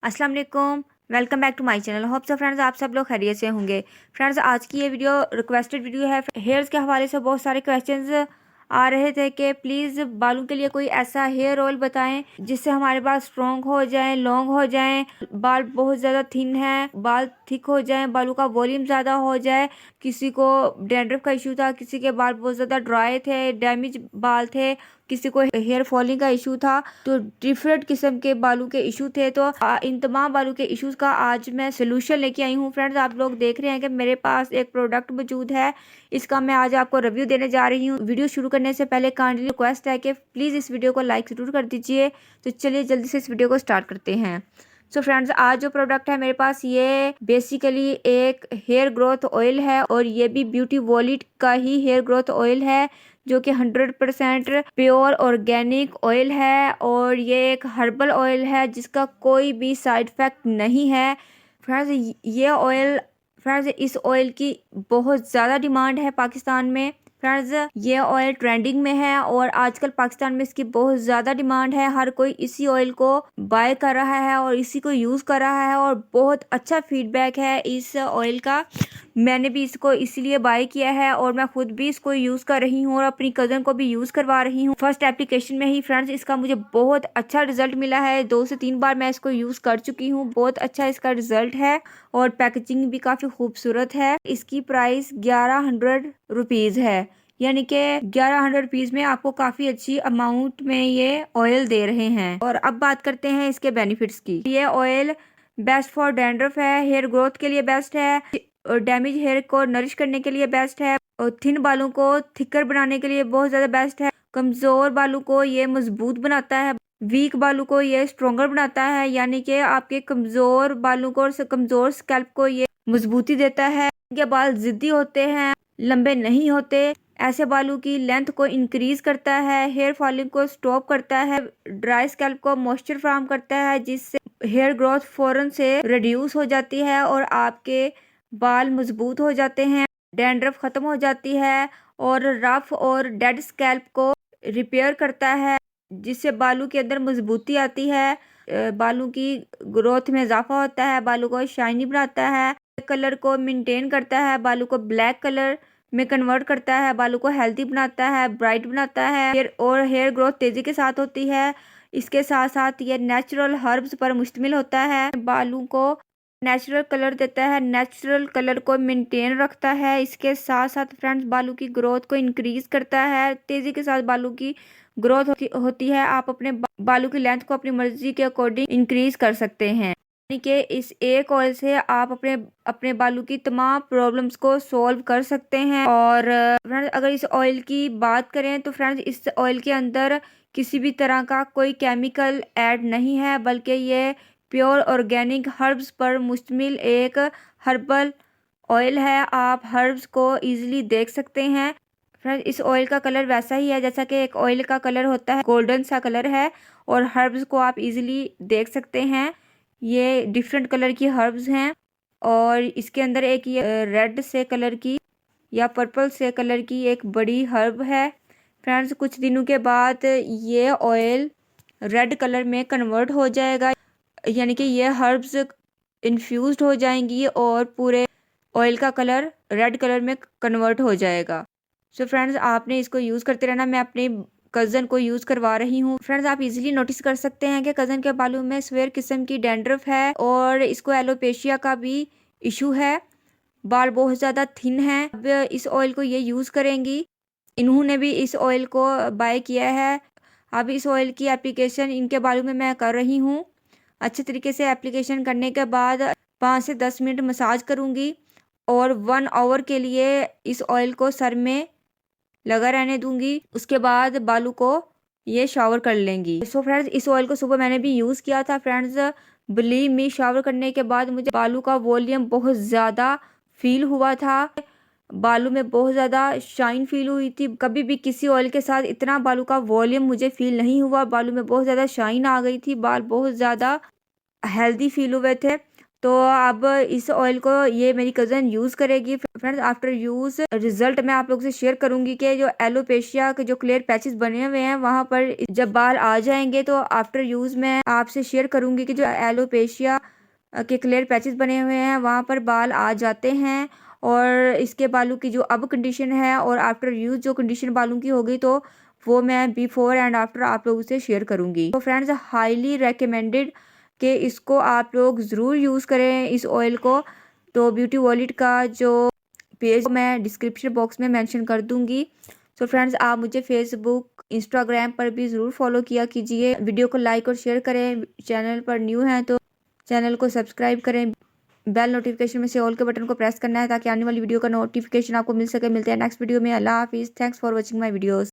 अस्सलाम वालेकुम। Welcome back to my channel. Hope so friends आप सब लोग खैरियत से होंगे। फ्रेंड्स आज की ये वीडियो रिक्वेस्टेड वीडियो है। हेयर्स के हवाले से बहुत सारे क्वेश्चंस आ रहे थे कि प्लीज़ बालों के लिए कोई ऐसा हेयर ऑयल बताएं जिससे हमारे बाल स्ट्रॉन्ग हो जाएं, लॉन्ग हो जाएं, बाल बहुत ज़्यादा थिन है, बाल थिक हो जाएं, बालों का वॉल्यूम ज़्यादा हो जाए। किसी को डैंड्रफ का इशू था, किसी के बाल बहुत ज़्यादा ड्राई थे, डैमेज बाल थे, किसी को हेयर फॉलिंग का इशू था। तो डिफरेंट किस्म के बालों के इशू थे। तो इन तमाम बालों के इश्यूज का आज मैं सोल्यूशन लेके आई हूँ। फ्रेंड्स आप लोग देख रहे हैं कि मेरे पास एक प्रोडक्ट मौजूद है, इसका मैं आज आपको रिव्यू देने जा रही हूँ। वीडियो शुरू करने से पहले काइंडली रिक्वेस्ट है कि प्लीज़ इस वीडियो को लाइक जरूर कर दीजिए। तो चलिए जल्दी से इस वीडियो को स्टार्ट करते हैं। सो फ्रेंड्स आज जो प्रोडक्ट है मेरे पास, ये बेसिकली एक हेयर ग्रोथ ऑयल है और ये भी ब्यूटी वॉलिट का ही हेयर ग्रोथ ऑयल है जो कि 100% प्योर ऑर्गेनिक ऑयल है और ये एक हर्बल ऑयल है जिसका कोई भी साइड इफेक्ट नहीं है। फ्रेंड्स ये ऑयल, फ्रेंड्स इस ऑयल की बहुत ज़्यादा डिमांड है पाकिस्तान में। फ्रेंड्स ये ऑयल ट्रेंडिंग में है और आजकल पाकिस्तान में इसकी बहुत ज़्यादा डिमांड है। हर कोई इसी ऑयल को बाय कर रहा है और इसी को यूज़ कर रहा है और बहुत अच्छा फीडबैक है इस ऑयल का। मैंने भी इसको इसीलिए बाय किया है और मैं खुद भी इसको यूज़ कर रही हूँ और अपनी कज़न को भी यूज़ करवा रही हूँ। फर्स्ट एप्लीकेशन में ही फ्रेंड्स इसका मुझे बहुत अच्छा रिजल्ट मिला है। 2 से 3 बार मैं इसको यूज़ कर चुकी हूँ। बहुत अच्छा इसका रिजल्ट है और पैकेजिंग भी काफ़ी खूबसूरत है। इसकी प्राइस 1100 रुपीज़ है, यानी कि 1100 रुपीज़ में आपको काफ़ी अच्छी अमाउंट में ये ऑयल दे रहे हैं। और अब बात करते हैं इसके बेनिफिट्स की। ये ऑयल बेस्ट फॉर डैंड्रफ है, हेयर ग्रोथ के लिए बेस्ट है और डैमेज हेयर को नरिश करने के लिए बेस्ट है और थिन बालों को थिकर बनाने के लिए बहुत ज़्यादा बेस्ट है। कमज़ोर बालों को ये मजबूत बनाता है, वीक बालों को ये स्ट्रोंगर बनाता है, यानी कि आपके कमज़ोर बालों को और कमज़ोर स्कैल्प को ये मजबूती देता है। इनके बाल ज़िद्दी होते हैं, लंबे नहीं होते, ऐसे बालों की लेंथ को इंक्रीज करता है, हेयर फॉलिंग को स्टॉप करता है, ड्राई स्कैल्प को मॉइस्चर फ्राहम करता है जिससे हेयर ग्रोथ फौरन से रिड्यूस हो जाती है और आपके बाल मजबूत हो जाते हैं, डैंड्रफ खत्म हो जाती है और रफ और डेड स्कैल्प को रिपेयर करता है जिससे बालों के अंदर मजबूती आती है, बालों की ग्रोथ में इजाफा होता है, बालों को शाइनी बनाता है, कलर को मेंटेन करता है, बालों को ब्लैक कलर में कन्वर्ट करता है, बालों को हेल्दी बनाता है, ब्राइट बनाता है और हेयर ग्रोथ तेजी के साथ होती है। इसके साथ साथ ये नेचुरल हर्ब्स पर मुश्तमिल होता है, बालों को नेचुरल कलर देता है, नेचुरल कलर को मेंटेन रखता है। इसके साथ साथ फ्रेंड्स बालों की ग्रोथ को इंक्रीज करता है, तेजी के साथ बालों की ग्रोथ होती है। आप अपने बालों की लेंथ को अपनी मर्जी के अकॉर्डिंग इंक्रीज कर सकते हैं, यानी कि इस एक ऑयल से आप अपने अपने बालों की तमाम प्रॉब्लम्स को सॉल्व कर सकते हैं। और फ्रेंड्स अगर इस ऑयल की बात करें तो फ्रेंड्स इस ऑयल के अंदर किसी भी तरह का कोई केमिकल ऐड नहीं है, बल्कि ये प्योर ऑर्गेनिक हर्ब्स पर मुश्तमिल एक हर्बल ऑयल है। आप हर्ब्स को इजीली देख सकते हैं। फ्रेंड्स इस ऑयल का कलर वैसा ही है जैसा कि एक ऑयल का कलर होता है, गोल्डन सा कलर है और हर्ब्स को आप इजीली देख सकते हैं। ये डिफरेंट कलर की हर्ब्स हैं और इसके अंदर एक ये रेड से कलर की या पर्पल से कलर की एक बड़ी हर्ब है। फ्रेंड्स कुछ दिनों के बाद ये ऑयल रेड कलर में कन्वर्ट हो जाएगा, यानी कि ये हर्ब्स इन्फ्यूज्ड हो जाएंगी और पूरे ऑयल का कलर रेड कलर में कन्वर्ट हो जाएगा। सो फ्रेंड्स आपने इसको यूज़ करते रहना। मैं अपने कज़न को यूज़ करवा रही हूँ। फ्रेंड्स आप इजीली नोटिस कर सकते हैं कि कज़न के बालों में स्वेयर किस्म की डैंड्रफ है और इसको एलोपेशिया का भी इशू है, बाल बहुत ज़्यादा थिन है। अब इस ऑयल को ये यूज़ करेंगी, इन्होंने भी इस ऑयल को बाय किया है। अब इस ऑयल की एप्लीकेशन इनके बालों में मैं कर रही हूँ। अच्छे तरीके से एप्लीकेशन करने के बाद 5 से 10 मिनट मसाज करूँगी और 1 आवर के लिए इस ऑयल को सर में लगा रहने दूंगी। उसके बाद बालों को ये शावर कर लेंगी। सो फ्रेंड्स इस ऑयल को सुबह मैंने भी यूज़ किया था। फ्रेंड्स बिलीव मी, शावर करने के बाद मुझे बालों का वॉल्यूम बहुत ज़्यादा फील हुआ था, बालों में बहुत ज़्यादा शाइन फील हुई थी। कभी भी किसी ऑयल के साथ इतना बालों का वॉल्यूम मुझे फील नहीं हुआ, बालों में बहुत ज़्यादा शाइन आ गई थी, बाल बहुत ज़्यादा हेल्दी फील हुए थे। तो अब इस ऑयल को ये मेरी कज़न यूज़ करेगी। फ्रेंड्स आफ्टर यूज़ रिजल्ट मैं आप लोग से शेयर करूंगी कि जो एलोपेशिया के जो क्लियर पैचेस बने हुए हैं वहां पर जब बाल आ जाएंगे तो आफ्टर यूज़ मैं आपसे शेयर करूंगी कि जो एलोपेशिया के क्लियर पैचेस बने हुए हैं वहां पर बाल आ जाते हैं और इसके बालों की जो अब कंडीशन है और आफ्टर यूज़ जो कंडीशन बालों की होगी तो वो मैं बिफोर एंड आफ्टर आप लोगों से शेयर करूंगी। तो फ्रेंड्स हाईली रेकमेंडेड कि इसको आप लोग ज़रूर यूज़ करें इस ऑयल को। तो ब्यूटी वॉलेट का जो पेज मैं डिस्क्रिप्शन बॉक्स में मेंशन कर दूंगी। तो फ्रेंड्स आप मुझे फेसबुक इंस्टाग्राम पर भी ज़रूर फॉलो किया कीजिए। वीडियो को लाइक और शेयर करें। चैनल पर न्यू हैं तो चैनल को सब्सक्राइब करें। बेल नोटिफिकेशन में से ऑल के बटन को प्रेस करना है ताकि आने वाली वीडियो का नोटिफिकेशन आपको मिल सके। मिलते हैं नेक्स्ट वीडियो में। अल्लाह हाफिज़। Thanks for watching my videos.